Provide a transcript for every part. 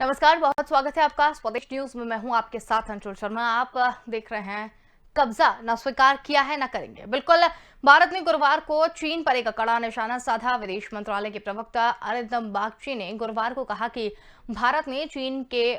नमस्कार, बहुत स्वागत है आपका स्वदेश न्यूज में। मैं हूं आपके साथ अंशुल शर्मा। आप देख रहे हैं कब्जा न स्वीकार किया है न करेंगे। बिल्कुल, भारत ने गुरुवार को चीन पर एक कड़ा निशाना साधा। विदेश मंत्रालय के प्रवक्ता अरिंदम बागची ने गुरुवार को कहा कि भारत ने चीन के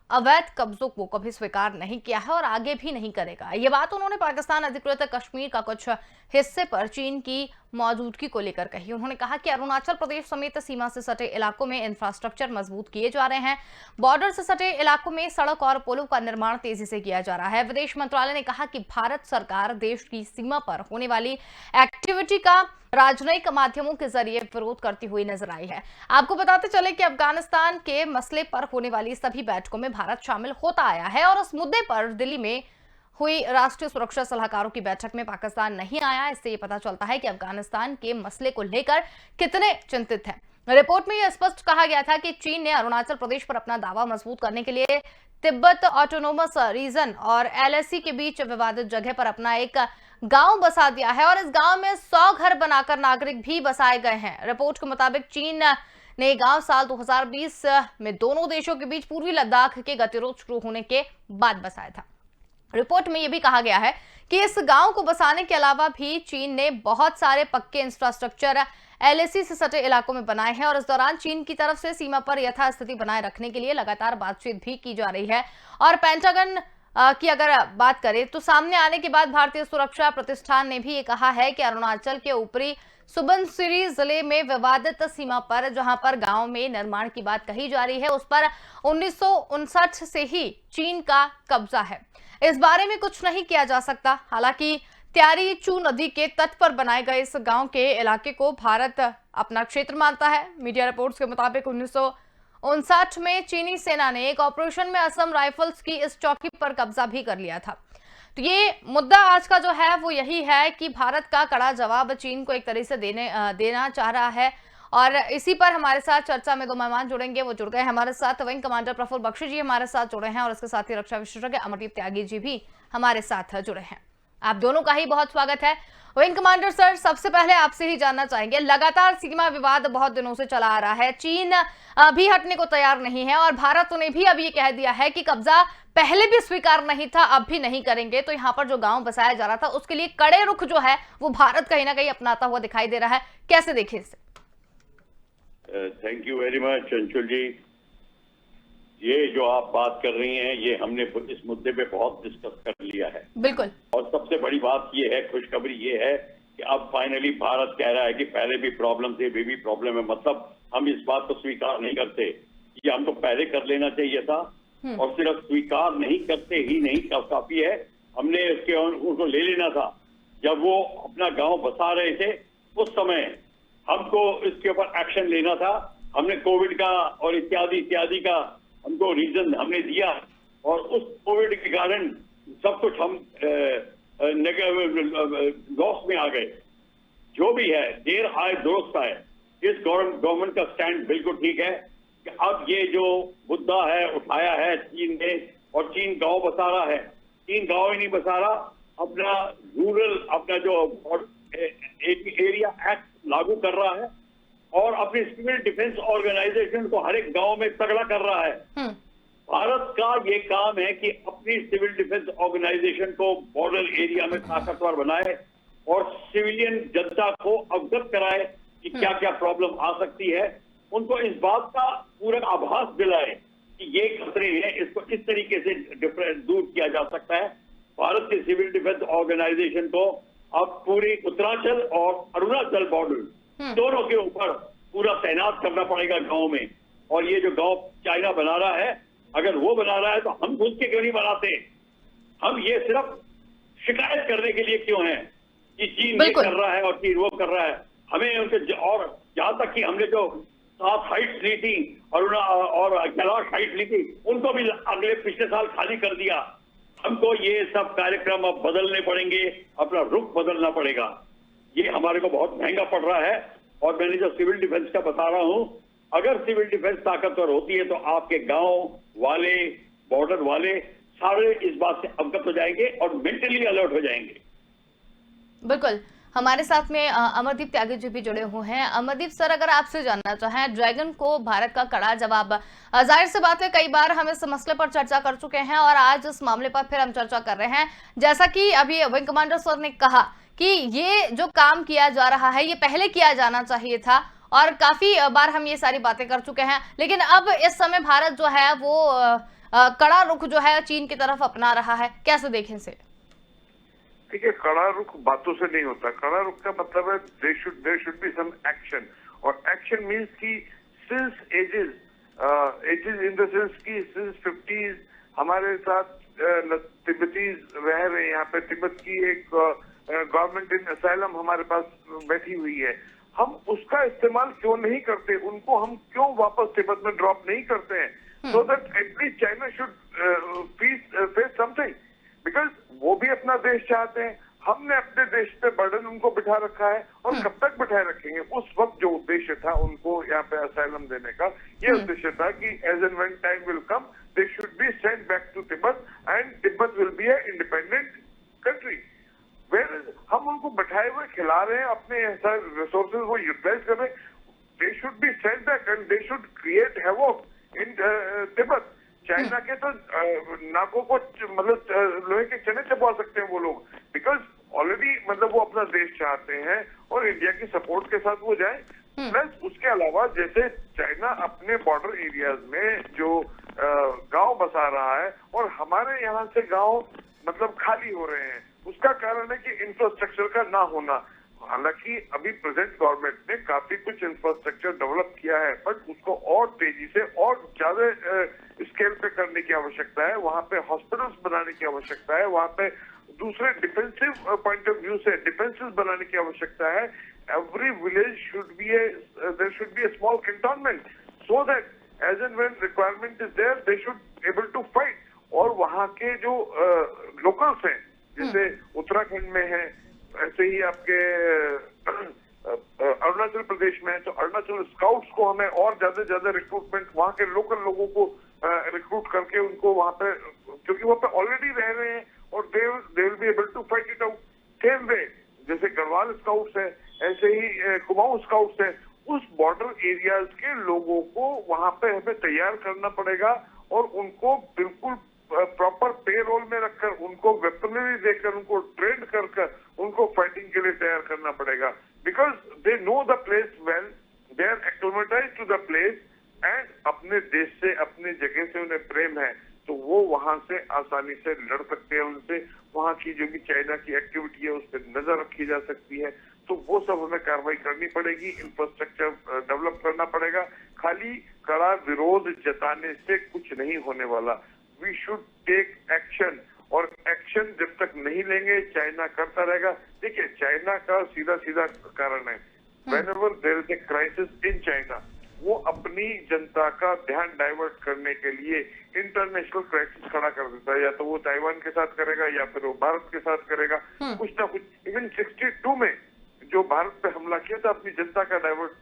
अवैध कब्जों को कभी स्वीकार नहीं किया है और आगे भी नहीं करेगा। ये बात उन्होंने पाकिस्तान अधिकृत कश्मीर का कुछ हिस्से पर चीन की मौजूदगी को लेकर कही। उन्होंने कहा कि अरुणाचल प्रदेश समेत सीमा से सटे इलाकों में इंफ्रास्ट्रक्चर मजबूत किए जा रहे हैं। बॉर्डर से सटे इलाकों में सड़क और पुलों का निर्माण तेजी से किया जा रहा है। विदेश मंत्रालय ने कहा कि भारत सरकार देश की सीमा पर होने वाली एक्टिविटी का राजनयिक माध्यमों के जरिए विरोध करती हुई नजर आई है। आपको बताते चले कि अफगानिस्तान के मसले पर होने वाली सभी बैठकों में भारत शामिल होता आया है और उस मुद्दे पर दिल्ली में हुई राष्ट्रीय सुरक्षा सलाहकारों की बैठक में पाकिस्तान नहीं आया। इससे ये पता चलता है कि अफगानिस्तान के मसले को लेकर कितने चिंतित हैं। रिपोर्ट में यह स्पष्ट कहा गया था कि चीन ने अरुणाचल प्रदेश पर अपना दावा मजबूत करने के लिए तिब्बत ऑटोनोमस रीजन और एलएसी के बीच विवादित जगह पर अपना एक गांव बसा दिया है और इस गांव में 100 घर बनाकर नागरिक भी बसाए गए हैं। रिपोर्ट के मुताबिक चीन ने गांव साल 2020 में दोनों देशों के बीच पूर्वी लद्दाख के गतिरोध शुरू होने के बाद बसाया था। रिपोर्ट में यह भी कहा गया है कि इस गांव को बसाने के अलावा भी चीन ने बहुत सारे पक्के इंफ्रास्ट्रक्चर एलएसी से सटे इलाकों में बनाए हैं और इस दौरान चीन की तरफ से सीमा पर यथास्थिति बनाए रखने के लिए लगातार बातचीत भी की जा रही है। और पेंटागन की अगर बात करें तो सामने आने के बाद भारतीय सुरक्षा प्रतिष्ठान ने भी ये कहा है कि अरुणाचल के ऊपरी सुबनसिरी जिले में विवादित सीमा पर जहां पर गांव में निर्माण की बात कही जा रही है उस पर 1959 से ही चीन का कब्जा है। इस बारे में कुछ नहीं किया जा सकता। हालांकि त्यारी चू नदी के तट पर बनाए गए इस गांव के इलाके को भारत अपना क्षेत्र मानता है। मीडिया रिपोर्ट्स के मुताबिक 1959 में चीनी सेना ने एक ऑपरेशन में असम राइफल्स की इस चौकी पर कब्जा भी कर लिया था। तो ये मुद्दा आज का जो है वो यही है कि भारत का कड़ा जवाब चीन को एक तरह से देना चाह रहा है। और इसी पर हमारे साथ चर्चा में दो मेहमान जुड़ेंगे, वो जुड़ गए हमारे साथ। विंग कमांडर प्रफुल्ल बख्शी जी हमारे साथ जुड़े हैं और इसके साथ ही रक्षा विशेषज्ञ अमरदीप त्यागी जी भी हमारे साथ जुड़े हैं। आप दोनों का ही बहुत स्वागत है। विंग कमांडर सर, सबसे पहले आपसे ही जानना चाहेंगे, लगातार सीमा विवाद बहुत दिनों से चला आ रहा है। चीन अभी हटने को तैयार नहीं है और भारत ने भी अब ये कह दिया है कि कब्जा पहले भी स्वीकार नहीं था, अब भी नहीं करेंगे। तो यहाँ पर जो गांव बसाया जा रहा था उसके लिए कड़े रुख जो है वो भारत कहीं ना कहीं अपनाता हुआ दिखाई दे रहा है। कैसे देखें इसे? Thank you very much Anshul ji. ये जो आप बात कर रही हैं ये हमने इस मुद्दे पे बहुत डिस्कस कर लिया है। बिल्कुल। और सबसे बड़ी बात ये है, खुशखबरी ये है कि अब फाइनली भारत कह रहा है कि पहले भी प्रॉब्लम थे, अभी भी प्रॉब्लम है। मतलब हम इस बात को स्वीकार नहीं करते, ये हमको पहले कर लेना चाहिए था। और सिर्फ स्वीकार नहीं करते ही नहीं काफी है, हमने उसको ले लेना था। जब वो अपना गांव बसा रहे थे उस समय हमको इसके ऊपर एक्शन लेना था। हमने कोविड का और इत्यादि इत्यादि का हमको रीजन हमने दिया और उस कोविड के कारण सब कुछ हम लॉस में आ गए। जो भी है, देर आए दुरुस्त आए। इस गवर्नमेंट का स्टैंड बिल्कुल ठीक है कि अब ये जो मुद्दा है उठाया है चीन ने, और चीन गांव बसा रहा है। चीन गांव ही नहीं बसा रहा, अपना रूरल, अपना जो एरिया एक्ट लागू कर रहा है और अपनी सिविल डिफेंस ऑर्गेनाइजेशन को हर एक गांव में तगड़ा कर रहा है। भारत का ये काम है कि अपनी सिविल डिफेंस ऑर्गेनाइजेशन को बॉर्डर एरिया में ताकतवर बनाए और सिविलियन जनता को अवगत कराए कि क्या क्या प्रॉब्लम आ सकती है। उनको इस बात का पूरा आभास दिलाए कि ये खतरे हैं, इसको इस तरीके से दूर किया जा सकता है। भारत के सिविल डिफेंस ऑर्गेनाइजेशन को अब पूरी उत्तरांचल और अरुणाचल बॉर्डर दोनों के ऊपर पूरा तैनात करना पड़ेगा गांव में। और ये जो गांव चाइना बना रहा है, अगर वो बना रहा है तो हम खुद के क्यों नहीं बनाते? हम ये सिर्फ शिकायत करने के लिए क्यों हैं कि चीन ये कर रहा है और चीन वो कर रहा है? हमें उनके, और जहां तक कि हमने जो 7 हाइट्स ली थी और कैलाश हाइट ली थी, उनको भी अगले पिछले साल खाली कर दिया। हमको ये सब कार्यक्रम अब बदलने पड़ेंगे, अपना रुख बदलना पड़ेगा। ये हमारे को बहुत महंगा पड़ रहा है। और मैंने जो सिविल डिफेंस का बता रहा हूं, अगर सिविल डिफेंस ताकतवर होती है तो आपके गांव वाले, बॉर्डर वाले सारे इस बात से अवगत हो जाएंगे और मेंटली अलर्ट हो जाएंगे। बिल्कुल। हमारे साथ में अमरदीप त्यागी जी भी जुड़े हुए हैं। अमरदीप सर, अगर आपसे जानना चाहें, ड्रैगन को भारत का कड़ा जवाब। जाहिर सी बात है, कई बार हम इस मसले पर चर्चा कर चुके हैं और आज इस मामले पर फिर हम चर्चा कर रहे हैं। जैसा कि अभी विंग कमांडर सर ने कहा कि ये जो काम किया जा रहा है ये पहले किया जाना चाहिए था और काफी बार हम ये सारी बातें कर चुके हैं, लेकिन अब इस समय भारत जो है वो कड़ा रुख जो है चीन की तरफ अपना रहा है। कैसे देखें इसे? देखिए, कड़ा रुख बातों से नहीं होता। कड़ा रुख का मतलब है there should be some action, और एक्शन मींस कि since ages in the sense की सिंस 50s हमारे साथ तिब्बतीज रह रहे हैं। यहाँ पे तिब्बत की एक गवर्नमेंट इन असाइलम हमारे पास बैठी हुई है। हम उसका इस्तेमाल क्यों नहीं करते? उनको हम क्यों वापस तिब्बत में ड्रॉप नहीं करते हैं? So that at least China should face something, because वो भी अपना देश चाहते हैं। हमने अपने देश पे बर्डन उनको बिठा रखा है, और कब तक बिठाए रखेंगे? उस वक्त जो उद्देश्य था उनको यहाँ पे असाइलम देने का, ये उद्देश्य था कि as and when time will come they should be sent back to Tibet and Tibet will be a independent country. Where हम उनको बैठाए हुए खिला रहे हैं, अपने रिसोर्सेज वो यूटिलाइज कर रहे हैं। दे should be sent back and they should create havoc in Tibet. China के तो नाकों को मतलब लोहे के चने चबा सकते हैं वो लोग, बिकॉज ऑलरेडी मतलब वो अपना देश चाहते हैं और इंडिया की सपोर्ट के साथ वो जाए। प्लस उसके अलावा जैसे चाइना अपने बॉर्डर एरियाज में जो गांव बसा रहा है और हमारे यहाँ से गांव मतलब खाली हो रहे हैं, उसका कारण है कि इंफ्रास्ट्रक्चर का ना होना। हालांकि अभी प्रेजेंट गवर्नमेंट ने काफी कुछ इंफ्रास्ट्रक्चर डेवलप किया है, बट उसको और तेजी से और ज्यादा स्केल पे करने की आवश्यकता है। वहाँ पे हॉस्पिटल्स बनाने की आवश्यकता है, वहाँ पे दूसरे डिफेंसिव पॉइंट ऑफ व्यू से डिफेंसेस बनाने की आवश्यकता है। Every village should be there should be a small cantonment so that as and when requirement is there they should able to fight. और वहाँ के जो लोकल्स हैं, जैसे उत्तराखंड में है, ऐसे ही आपके अरुणाचल प्रदेश में है, तो अरुणाचल स्काउट्स को हमें और ज्यादा से ज्यादा रिक्रूटमेंट वहाँ के लोकल लोगों को रिक्रूट करके उनको वहाँ पे, क्योंकि वहाँ पे ऑलरेडी रह रहे हैं और they will be able to fight it out. Same way जैसे गढ़वाल स्काउट्स है, ऐसे ही कुमाऊं स्काउट्स है। उस बॉर्डर एरियाज के लोगों को वहाँ पे हमें तैयार करना पड़ेगा और उनको बिल्कुल प्रॉपर पे रोल में रखकर, उनको वेपनरी देकर, उनको ट्रेन कर उनको फाइटिंग के लिए तैयार करना पड़ेगा। Because they know the place well, they are acclimatise to the place and अपने देश से, अपने जगह से उन्हें प्रेम है, तो वो वहां से आसानी से लड़ सकते हैं उनसे। वहां की जो भी चाइना की एक्टिविटी है उस पर नजर रखी जा सकती है, तो वो सब हमें कार्रवाई करनी पड़ेगी। इंफ्रास्ट्रक्चर डेवलप करना पड़ेगा। खाली कड़ा विरोध जताने से कुछ नहीं होने वाला। वी शुड टेक एक्शन, और एक्शन जब तक नहीं लेंगे चाइना करता रहेगा। देखिए, चाइना का सीधा सीधा कारण है, whenever there is a crisis in China, वो अपनी जनता का ध्यान डाइवर्ट करने के लिए इंटरनेशनल क्राइसिस खड़ा कर देता है। या तो वो ताइवान के साथ करेगा या फिर वो भारत के साथ करेगा, कुछ ना कुछ। इवन 62 में जो भारत पे हमला किया था, अपनी जनता का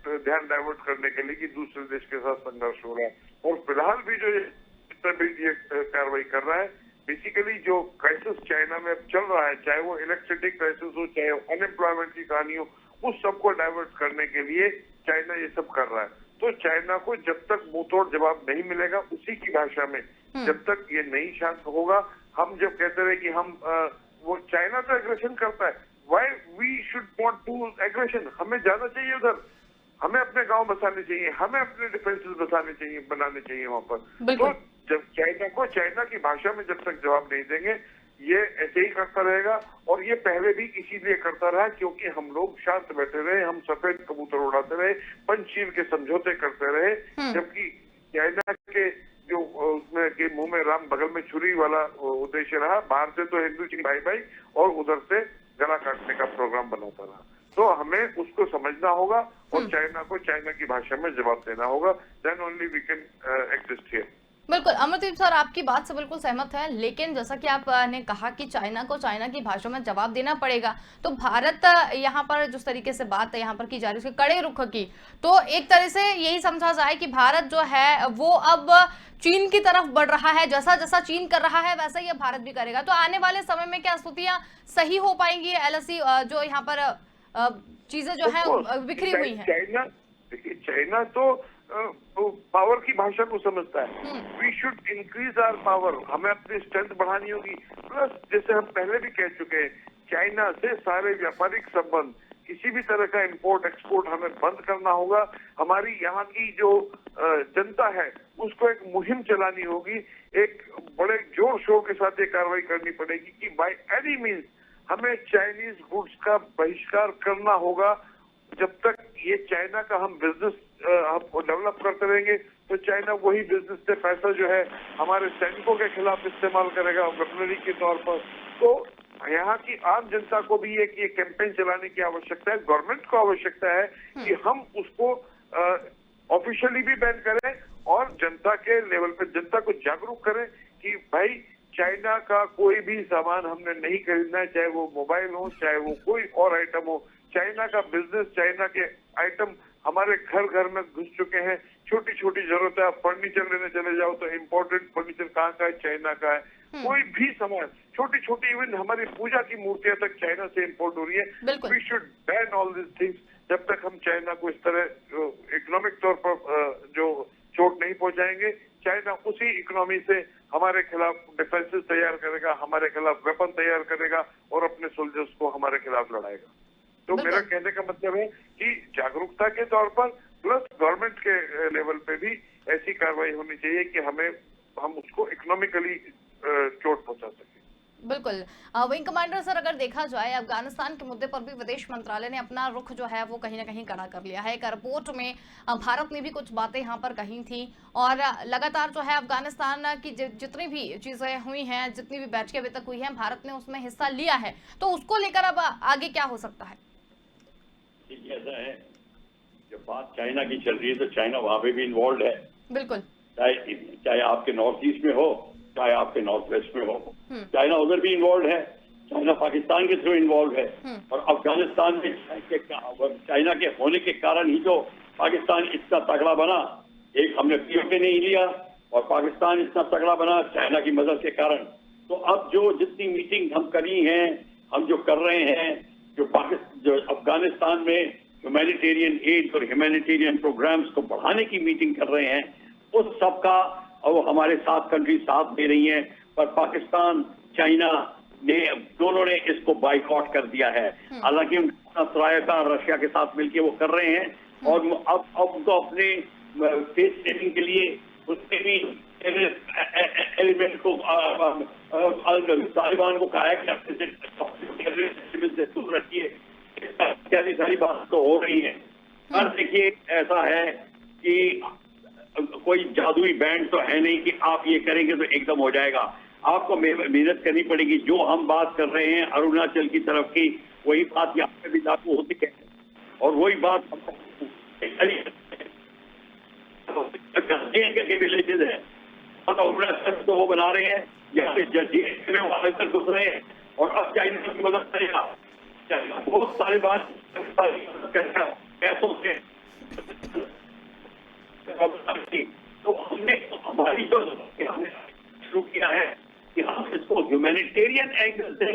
ध्यान डाइवर्ट करने के लिए कि दूसरे देश के साथ संघर्ष हो रहा है। और फिलहाल भी जो ये कार्रवाई कर रहा है, बेसिकली जो क्राइसिस चाइना में चल रहा है, चाहे वो इलेक्ट्रिसिटी क्राइसिस हो, चाहे अनएम्प्लॉयमेंट की कहानी हो, उस सबको डाइवर्ट करने के लिए चाइना ये सब कर रहा है। तो चाइना को जब तक मुंहतोड़ जवाब नहीं मिलेगा उसी की भाषा में, जब तक ये नहीं शांत होगा, हम जब कहते रहे कि हम वो चाइना तो एग्रेशन करता है, why we should not do aggression? हमें जाना चाहिए उधर, हमें अपने गांव बसाने चाहिए, हमें अपने डिफेंसेस बसाने चाहिए, बनाने चाहिए वहां पर। तो जब चाइना को चाइना की भाषा में जब तक जवाब नहीं देंगे, ये ऐसे ही करता रहेगा। और ये पहले भी इसीलिए करता रहा क्योंकि हम लोग शांत बैठे रहे, हम सफेद कबूतर उड़ाते रहे, पंचशील के समझौते करते रहे, जबकि चाइना के जो उसमें के मुंह में राम बगल में छुरी वाला उद्देश्य रहा। बाहर से तो हिंदू चीन भाई भाई, और उधर से गला काटने का प्रोग्राम बनाता रहा। तो हमें उसको समझना होगा और चाइना को चाइना की भाषा में जवाब देना होगा। Then only we can exist here. बिल्कुल अमरदीप सर, आपकी बात से बिल्कुल सहमत है, लेकिन जैसा कि आपने कहा कि चाइना को चाइना की भाषा में जवाब देना पड़ेगा, तो भारत यहाँ पर जिस तरीके से बात यहाँ पर की जा रही है उसके कड़े रुख की, तो एक तरह से यही समझा जाए कि भारत जो है वो अब चीन की तरफ बढ़ रहा है। जैसा जैसा चीन कर रहा है वैसा ही भारत भी करेगा। तो आने वाले समय में क्या स्थितियां सही हो पाएंगी? एलएसी जो यहाँ पर चीजें जो है बिखरी हुई हैं। चाइना, देखिए चाइना तो पावर की भाषा को समझता है। We should increase our power, हमें अपनी स्ट्रेंथ बढ़ानी होगी। प्लस जैसे हम पहले भी कह चुके हैं, चाइना से सारे व्यापारिक संबंध, किसी भी तरह का इंपोर्ट एक्सपोर्ट हमें बंद करना होगा। हमारी यहाँ की जो जनता है उसको एक मुहिम चलानी होगी, एक बड़े जोर शोर के साथ ये कार्रवाई करनी पड़ेगी कि बाय एनी मीन्स हमें चाइनीज गुड्स का बहिष्कार करना होगा। जब तक ये चाइना का हम बिजनेस हम डेवलप करते रहेंगे तो चाइना वही बिजनेस से पैसा जो है हमारे सैनिकों के खिलाफ इस्तेमाल करेगा वेपनरी के तौर पर। तो यहाँ की आम जनता को भी एक ये कैंपेन चलाने की आवश्यकता है, गवर्नमेंट को आवश्यकता है कि हम उसको ऑफिशियली भी बैन करें और जनता के लेवल पे जनता को जागरूक करें कि भाई चाइना का कोई भी सामान हमने नहीं खरीदना है, चाहे वो मोबाइल हो, चाहे वो कोई और आइटम हो। चाइना का बिजनेस, चाइना के आइटम हमारे घर घर में घुस चुके हैं। छोटी छोटी जरूरत है, आप फर्नीचर लेने चले जाओ तो इम्पोर्टेंट फर्नीचर कहाँ का है, चाइना का है। कोई भी सामान, छोटी छोटी इवन हमारी पूजा की मूर्तियां तक चाइना से इम्पोर्ट हो रही है। We should ban all this things. जब तक हम चाइना को इस तरह इकोनॉमिक तौर पर जो चोट नहीं पहुंचाएंगे, चाइना उसी इकोनॉमी से हमारे खिलाफ डिफेंसेस तैयार करेगा, हमारे खिलाफ वेपन तैयार करेगा और अपने सोल्जर्स को हमारे खिलाफ लड़ाएगा। तो मेरा कहने का मतलब है कि जागरूकता के तौर पर प्लस गवर्नमेंट के लेवल पे भी ऐसी कार्रवाई होनी चाहिए कि हम उसको इकोनॉमिकली चोट पहुंचा सके। बिल्कुल। विंग कमांडर सर, अगर देखा जाए अफगानिस्तान के मुद्दे पर भी विदेश मंत्रालय ने अपना रुख जो है वो कहीं ना कहीं कड़ा कर लिया है। एक रिपोर्ट में भारत ने भी कुछ बातें यहाँ पर कही थी और लगातार जो है अफगानिस्तान की जितनी भी चीजें हुई हैं, जितनी भी बैठकें अभी तक हुई हैं, भारत ने उसमें हिस्सा लिया है। तो उसको लेकर अब आगे क्या हो सकता है? ऐसा है, जब बात चाइना की चल रही है तो चाइना वहां पे भी इन्वॉल्व है। बिल्कुल। चाहे आपके नॉर्थ ईस्ट में हो, चाहे आपके नॉर्थ वेस्ट में हो, चाइना उधर भी इन्वॉल्व है। चाइना पाकिस्तान के थ्रू इन्वॉल्व है और अफगानिस्तान में चाइना के होने के कारण ही तो पाकिस्तान इतना तगड़ा बना। एक हमने पीओके नहीं लिया और पाकिस्तान इतना तगड़ा बना चाइना की मदद के कारण। तो अब जो जितनी मीटिंग हम करी हैं, हम जो कर रहे हैं, जो अफगानिस्तान में ह्यूमैनिटेरियन एड और ह्यूमैनिटेरियन प्रोग्राम्स को बढ़ाने की मीटिंग कर रहे हैं, उस सब का और हमारे 7 कंट्री साथ दे रही हैं। पर पाकिस्तान, चाइना ने दोनों ने इसको बाइकआउट कर दिया है। हालांकि सरायता रशिया के साथ मिलकर वो कर रहे हैं और अब तो अपने फेस सेटिंग के लिए उसके भी एलिमेंट को तालिबान को कहा है कि से दूर रखिए। इत्यादि सारी बात तो हो रही है। पर देखिए ऐसा है कि कोई जादुई बैंड तो है नहीं कि आप ये करेंगे तो एकदम हो जाएगा। आपको मेहनत करनी पड़ेगी। जो हम बात कर रहे हैं अरुणाचल की तरफ की, वही बात यहाँ पे भी लागू होती है और वही बात विलेजेस है और अरुणाचल तो वो बना रहे हैं, यहाँ पे घुस रहे हैं और अब चाइना की मदद करेगा। बहुत सारी बात पैसों से तो हमने हमारी जो हमने शुरू किया है कि हम इसको ह्यूमैनिटेरियन एंगल से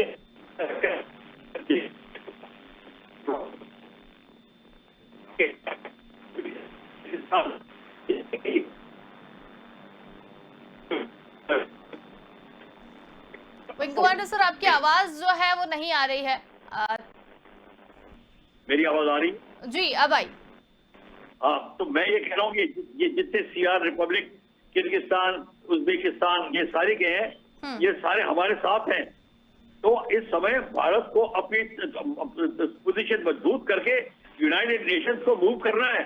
विंग कमांडर सर, आपकी आवाज जो है वो नहीं आ रही है। मेरी आवाज आ रही जी, अब आई। हाँ, तो मैं ये कह रहा हूँ कि ये जितने सीआर रिपब्लिक, किर्गिस्तान, उज्बेकिस्तान, ये सारे के हैं, ये सारे हमारे साथ हैं। तो इस समय भारत को अपनी पोजीशन मजबूत करके यूनाइटेड नेशंस को मूव करना है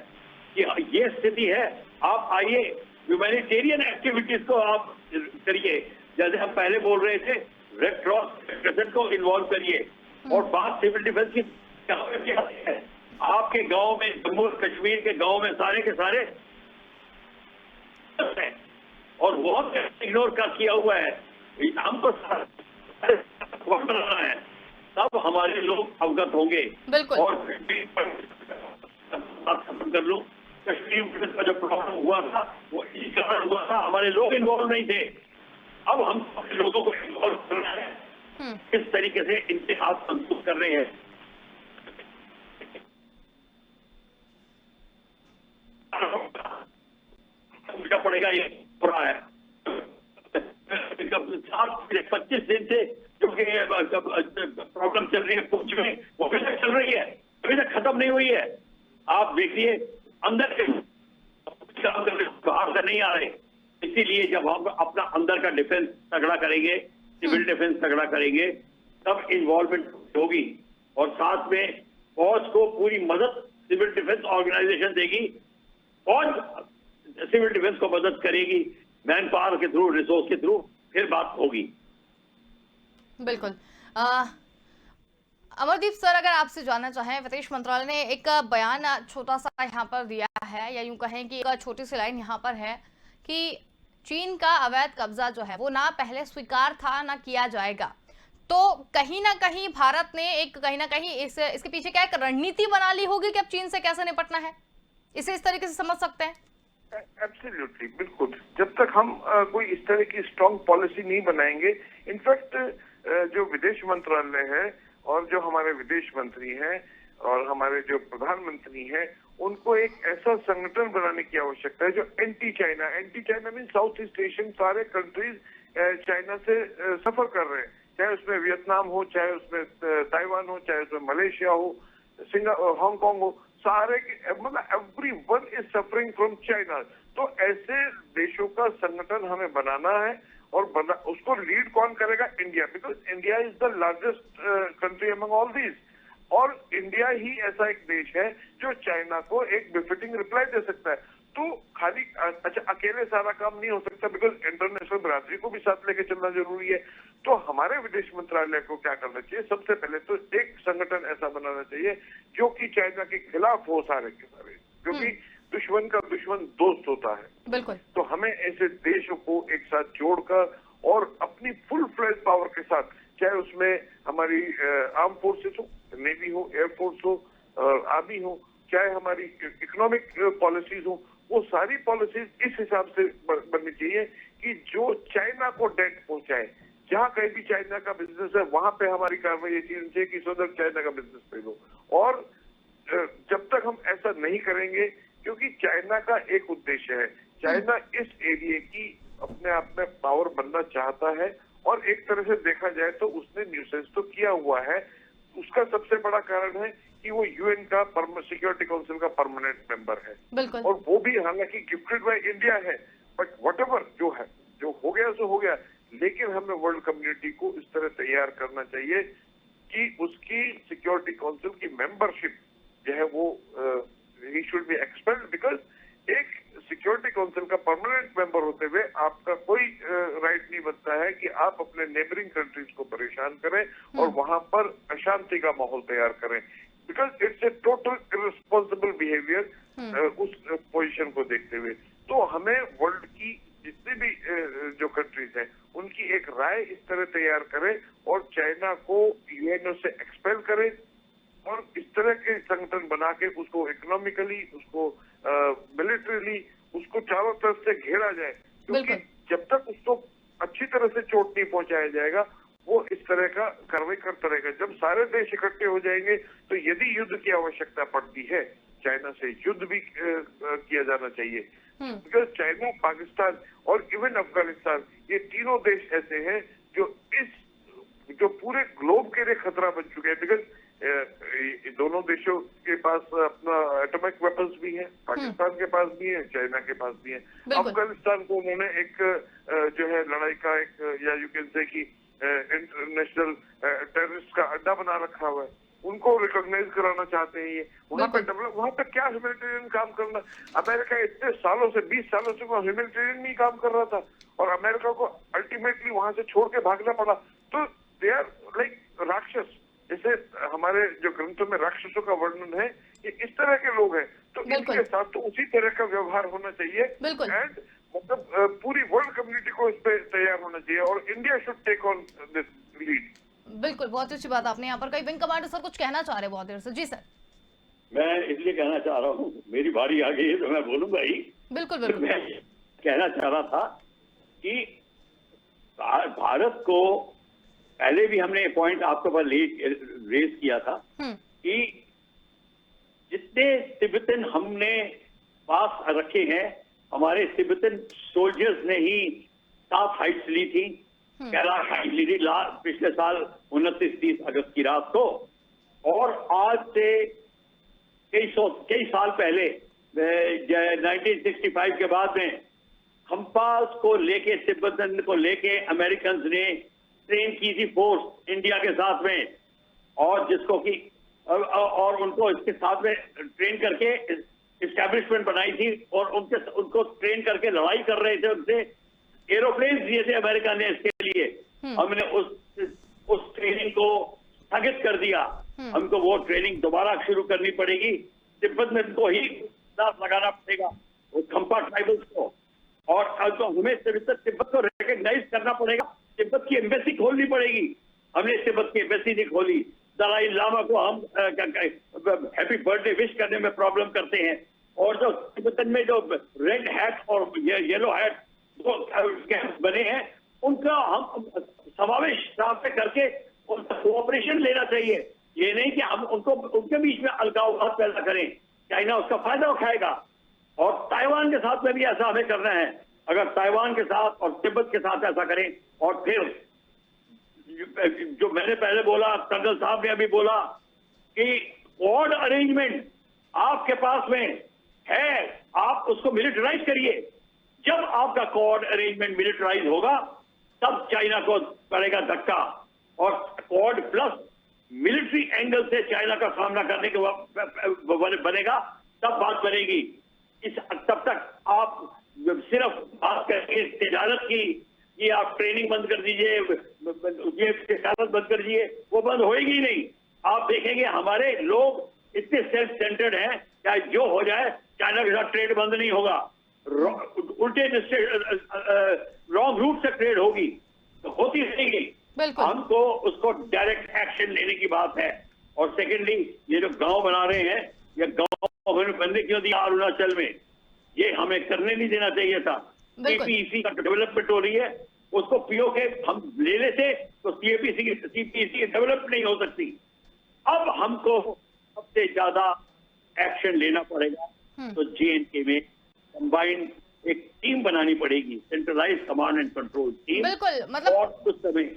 कि ये स्थिति है। आप आइए, ह्यूमैनिटेरियन एक्टिविटीज को आप करिए। जैसे हम पहले बोल रहे थे, रेड क्रॉस को इन्वॉल्व करिए। और बात सिविल डिफेंस की है, आपके गांव में, जम्मू और कश्मीर के गांव में सारे के सारे और बहुत इग्नोर का किया हुआ है। हमको बनाना है, तब हमारे लोग अवगत होंगे। और खत्म कर लूं, कश्मीर का जो प्रॉब्लम हुआ था वो इस कारण हुआ था, हमारे लोग इन्वॉल्व नहीं थे। अब हम लोगों को इन्वॉल्व करना है, इस तरीके से इनके हाथ मजबूत कर रहे हैं। उल्टा पड़ेगा, ये हो रहा है। 25 दिन से जो कि प्रॉब्लम चल रही है पूंछ में, वो अभी तक चल रही है, अभी तक खत्म नहीं हुई है। आप देखिए अंदर के बाहर से नहीं आ रहे। इसीलिए जब हम अपना अंदर का डिफेंस तगड़ा करेंगे, सिविल डिफेंस तगड़ा करेंगे, तब इन्वॉल्वमेंट होगी। और साथ में फौज को पूरी मदद सिविल डिफेंस ऑर्गेनाइजेशन देगी, फौज सिविल डिफेंस को मदद करेगी मैन पावर के थ्रू, रिसोर्स के थ्रू, फिर बात होगी। बिल्कुल। अमरदीप सर, अगर आपसे जानना चाहें, विदेश मंत्रालय ने एक बयान छोटा सा यहाँ पर दिया है, या यूं कहें कि एक छोटी सी लाइन यहाँ पर है कि चीन का अवैध कब्जा जो है वो ना पहले स्वीकार था ना किया जाएगा। तो कहीं ना कहीं भारत ने एक कहीं ना कहीं इसके पीछे क्या एक रणनीति बना ली होगी कि अब चीन से कैसे निपटना है, इसे इस तरीके से समझ सकते हैं? एब्सोल्युटली, बिल्कुल। जब तक हम कोई इस तरह की स्ट्रांग पॉलिसी नहीं बनाएंगे, इनफैक्ट जो विदेश मंत्रालय है और जो हमारे विदेश मंत्री हैं और हमारे जो प्रधानमंत्री हैं, उनको एक ऐसा संगठन बनाने की आवश्यकता है जो anti China mean south east Asian सारे कंट्रीज चाइना से सफर कर रहे हैं, चाहे उसमें वियतनाम हो, चाहे उसमें ताइवान हो, चाहे उसमें मलेशिया हो, हांगकांग हो, सारे मतलब everyone is suffering from China. तो ऐसे देशों का संगठन हमें बनाना है और उसको लीड कौन करेगा? India, because India is the largest country among all these. और इंडिया ही ऐसा एक देश है जो चाइना को एक बिफिटिंग रिप्लाई दे सकता है। तो खाली अकेले सारा काम नहीं हो सकता, बिकॉज इंटरनेशनल बरादरी को भी साथ लेके चलना जरूरी है। तो हमारे विदेश मंत्रालय को क्या करना चाहिए? सबसे पहले तो एक संगठन ऐसा बनाना चाहिए जो कि चाइना के खिलाफ हो सारे के सारे, क्योंकि दुश्मन का दुश्मन दोस्त होता है। बिल्कुल। तो हमें ऐसे देशों को एक साथ जोड़कर और अपनी फुल फ्लेज पावर के साथ, चाहे उसमें हमारी आर्म फोर्सेस हो, नेवी हो, एयरफोर्स हो, आर्मी हो, चाहे हमारी इकोनॉमिक पॉलिसीज हो, वो सारी पॉलिसीज इस हिसाब से बननी चाहिए कि जो चाइना को डेट पहुंचाए। जहां कहीं भी चाइना का बिजनेस है वहां पे हमारी कार्रवाई ये चीज चाहिए कि सो दैट चाइना का बिजनेस पे लो। और जब तक हम ऐसा नहीं करेंगे, क्योंकि चाइना का एक उद्देश्य है, चाइना इस एरिया की अपने आप में पावर बनना चाहता है, और एक तरह से देखा जाए तो उसने न्यूसेंस तो किया हुआ है। उसका सबसे बड़ा कारण है कि वो यूएन का सिक्योरिटी काउंसिल का परमानेंट मेंबर है, बिल्कुल। और वो भी हालांकि गिफ्टेड बाय इंडिया है, बट व्हाटएवर जो है, जो हो गया सो हो गया। लेकिन हमें वर्ल्ड कम्युनिटी को इस तरह तैयार करना चाहिए कि उसकी सिक्योरिटी काउंसिल की मेंबरशिप जो है वो he should be expelled, because एक सिक्योरिटी काउंसिल का परमानेंट मेंबर होते हुए आपका कोई राइट नहीं बनता है कि आप अपने नेबरिंग कंट्रीज को परेशान करें और वहां पर अशांति का माहौल तैयार करें, because it's a total irresponsible behaviour उस पोजीशन को देखते हुए। तो हमें वर्ल्ड की जितनी भी जो कंट्रीज हैं उनकी एक राय इस तरह तैयार करें और चाइना को यूएनओ से एक्सपेल करें, और इस तरह के संगठन बना के उसको इकोनॉमिकली, उसको मिलिट्रीली, उसको चारों तरफ से घेरा जाए, क्योंकि जब तक उसको अच्छी तरह से चोट नहीं पहुंचाया जाएगा वो इस तरह का कार्रवाई करता रहेगा। जब सारे देश इकट्ठे हो जाएंगे तो यदि युद्ध की आवश्यकता पड़ती है, चाइना से युद्ध भी किया जाना चाहिए, बिकॉज चाइना, पाकिस्तान और इवन अफगानिस्तान, ये तीनों देश ऐसे हैं जो पूरे ग्लोब के लिए खतरा बन चुके हैं, बिकॉज दोनों देशों के पास अपना एटॉमिक वेपन्स भी हैं, पाकिस्तान के पास भी है, चाइना के पास भी है। अफगानिस्तान को उन्होंने एक जो है लड़ाई का एक, या यू कैन से कि इंटरनेशनल टेररिस्ट का अड्डा बना रखा हुआ है, उनको रिकॉग्नाइज कराना चाहते हैं ये। वहाँ पे डेवलप, वहाँ पे क्या ह्यूमैनिटेरियन काम करना? अमेरिका इतने सालों से, 20 सालों से वहाँ ह्यूमैनिटेरियन नहीं काम कर रहा था, और अमेरिका को अल्टीमेटली वहां से छोड़ के भागना पड़ा। तो दे आर लाइक राक्षस, जैसे हमारे जो ग्रंथों में राक्षसों का वर्णन है, ये इस तरह के लोग हैं। तो इनके साथ तो उसी तरह का व्यवहार होना चाहिए, एंड मतलब पूरी वर्ल्ड कम्युनिटी को इस पे तैयार होना चाहिए, और India should take on this lead. बिल्कुल, बहुत अच्छी बात आपने यहाँ पर कही। विंग कमांडर सर कुछ कहना चाह रहे बहुत देर से। जी सर। मैं इसलिए कहना चाह रहा हूँ, मेरी बारी आ गई है तो मैं बोलूंगा ही। बिल्कुल बिल्कुल। मैं कहना चाह रहा था कि भारत को पहले भी हमने पॉइंट आपके पास रेज किया था कि जितने तिब्बतन हमने पास रखे हैं, हमारे तिब्बतन सोल्जर्स ने ही 7 हाइट्स ली थी, कैलाश हाइट ली थी पिछले साल 29-30 अगस्त की रात को। और आज से कई साल पहले 1965 के बाद में खम्पास को लेके, तिब्बतन को लेके अमेरिकन ने ट्रेन की थी फोर्स इंडिया के साथ में, और जिसको कि और उनको इसके साथ में ट्रेन करके इस्टेब्लिशमेंट बनाई थी, और उनको ट्रेन करके लड़ाई कर रहे थे, उनसे एरोप्लेन दिए थे अमेरिका ने इसके लिए। हमने उस ट्रेनिंग को स्थगित कर दिया। हमको वो ट्रेनिंग दोबारा शुरू करनी पड़ेगी। तिब्बत में को ही दांत लगाना पड़ेगा, वो खम्पा ट्राइबल्स को, और तो हमें तिब्बत को रिकॉग्नाइज करना पड़ेगा। तिब्बत की एम्बेसी खोलनी पड़ेगी। हमने तिब्बत की एम्बेसी नहीं खोली। दलाई लामा को हम हैप्पी बर्थडे विश करने में प्रॉब्लम करते हैं, और जो तिब्बतन में जो रेड हैट और येलो हैट जो बने हैं, उनका हम समावेश साथ में करके उनका कोऑपरेशन लेना चाहिए। ये नहीं कि हम उनके बीच में अलगाववाद पैदा करें। चाइना उसका फायदा उठाएगा, और ताइवान के साथ में भी ऐसा हमें करना है। अगर ताइवान के साथ और तिब्बत के साथ ऐसा करें, और फिर जो मैंने पहले बोला, कर्नल साहब ने अभी बोला कि क्वाड अरेंजमेंट आपके पास में है, आप उसको मिलिटराइज करिए। जब आपका क्वाड अरेंजमेंट मिलिटराइज होगा, तब चाइना को पड़ेगा धक्का, और क्वाड प्लस मिलिट्री एंगल से चाइना का सामना करने के बनेगा, तब बात बनेगी। तब तक आप सिर्फ बात करेंगे तिजारत की, कि आप ट्रेनिंग बंद कर दीजिए, ये तिजारत बंद कर दीजिए, वो बंद होएगी नहीं। आप देखेंगे हमारे लोग इतने सेल्फ सेंटर्ड हैं, चाहे जो हो जाए चाइना के साथ ट्रेड बंद नहीं होगा। उल्टे रॉन्ग रूट से ट्रेड होगी तो होती रहेगी। हमको उसको डायरेक्ट एक्शन लेने की बात है। और सेकेंडली, ये जो गांव बना रहे हैं, ये गांव बनने क्यों दिया अरुणाचल में? ये हमें करने नहीं देना चाहिए था। सीपीईसी का डेवलपमेंट हो रही है, उसको पीओके हम ले लेते तो सीपीईसी डेवलप नहीं हो सकती। अब हमको सबसे ज्यादा एक्शन लेना पड़ेगा। तो जेएनके में कंबाइंड एक टीम बनानी पड़ेगी, centralise command and control team. बिल्कुल, मतलब और उस समय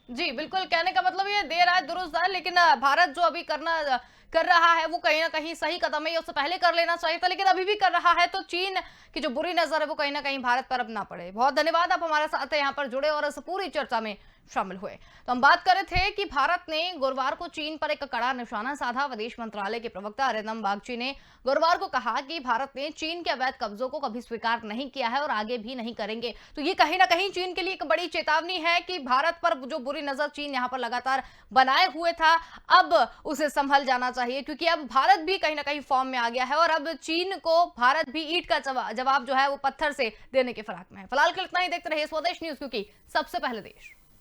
जी बिल्कुल, कहने का मतलब ये देर आए दुरुस्त आए, लेकिन भारत जो अभी कर रहा है वो कहीं ना कहीं सही कदम है। उससे पहले कर लेना चाहिए था, लेकिन अभी भी कर रहा है, तो चीन की जो बुरी नजर है वो कहीं ना कहीं भारत पर अब ना पड़े। बहुत धन्यवाद, आप हमारे साथ यहाँ पर जुड़े और इस पूरी चर्चा में शामिल हुए। तो हम बात कर रहे थे कि भारत ने गुरुवार को चीन पर एक कड़ा निशाना साधा। विदेश मंत्रालय के प्रवक्ता अरिंदम बागची ने गुरुवार को कहा कि भारत ने चीन के अवैध कब्जों को कभी स्वीकार नहीं किया है और आगे भी नहीं करेंगे। तो ये कहीं ना कहीं चीन के लिए एक बड़ी चेतावनी है कि भारत पर जो बुरी नजर चीन यहाँ पर लगातार बनाए हुए था, अब उसे संभल जाना चाहिए, क्योंकि अब भारत भी कहीं ना कहीं फॉर्म में आ गया है, और अब चीन को भारत भी ईंट का जवाब जो है वो पत्थर से देने के फिराक में है। फिलहाल के इतना ही। देखते रहिए स्वदेश न्यूज, क्योंकि सबसे पहले देश।